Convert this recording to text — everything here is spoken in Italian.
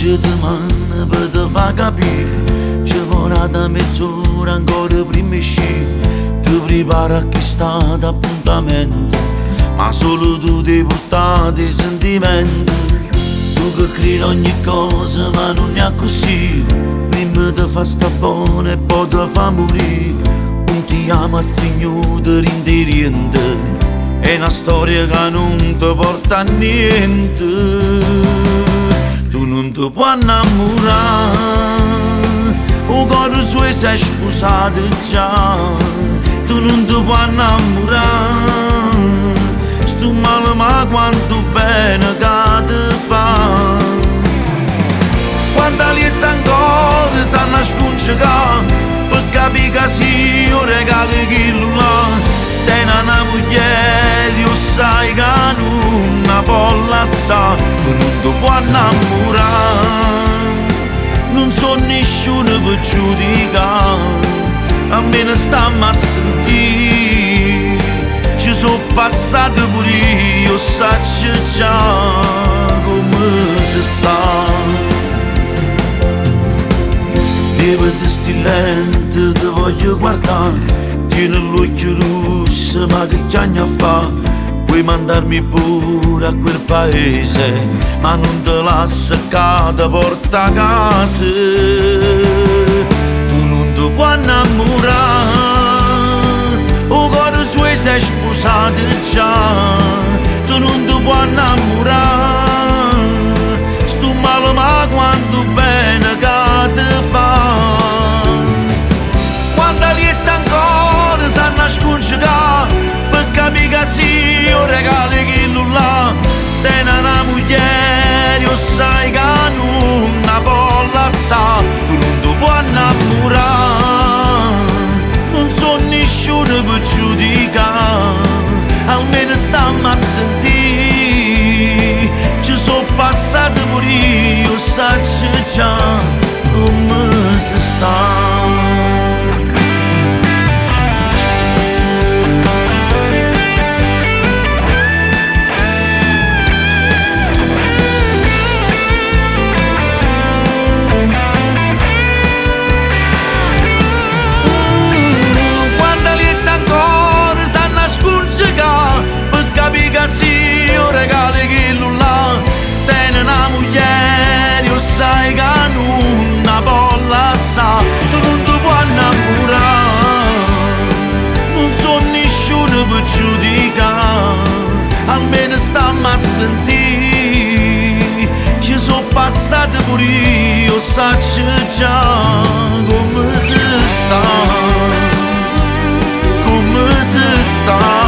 ci domani per te fa capire, ci volata mezz'ora ancora prima uscire, ti prepara a chi sta d'appuntamento, ma solo tu ti portati i sentimenti. Tu che credi ogni cosa ma non è così, prima ti fa sta buona e poi ti fa morire. Un ti ama stringnuto rinteriente, è una storia che non ti porta a niente. Tu non ti puoi innamorare, il cuore suo si è sposato già. Tu non ti puoi innamorare, sto male ma quanto bene che ti fa. Quanta lieta ancora si nasconde per capire che sì, io regalo quello là. Tieni una moglie, io sai che non la può lasciare. Tu non ti puoi innamorare, non so nessuno per giudicare, almeno stammi a sentire. Ci sono passato pure io, saccio già come si sta. Levati stilente, ti voglio guardare, tieni l'occhio rosso, ma che chiagna fa? Puoi mandarmi pure a quel paese, ma non te lascia che ti porta a casa. Tu non ti puoi innamorare, il cuore suo si è sposato già. Tu non ti puoi innamorare, sto male ma quanto bene che ti fa. Quanta lieta ancora si nasconde per capire che sì, io regalo quello là. Tieni una moglie, io sai che non la può lasciare. Tu non ti puoi innamorare, non so nessuno per giudicare, almeno stammi a sentire. Ci sono passato pure io, saccio già come si sta. Sì, io regalo quello là. Tieni una moglie, io sai che non la può lasciare. Tu non ti puoi innamorare, non so nessuno per giudicare, almeno stammi a sentire. Ci sono passato pure io, saccio già come si sta, come si sta.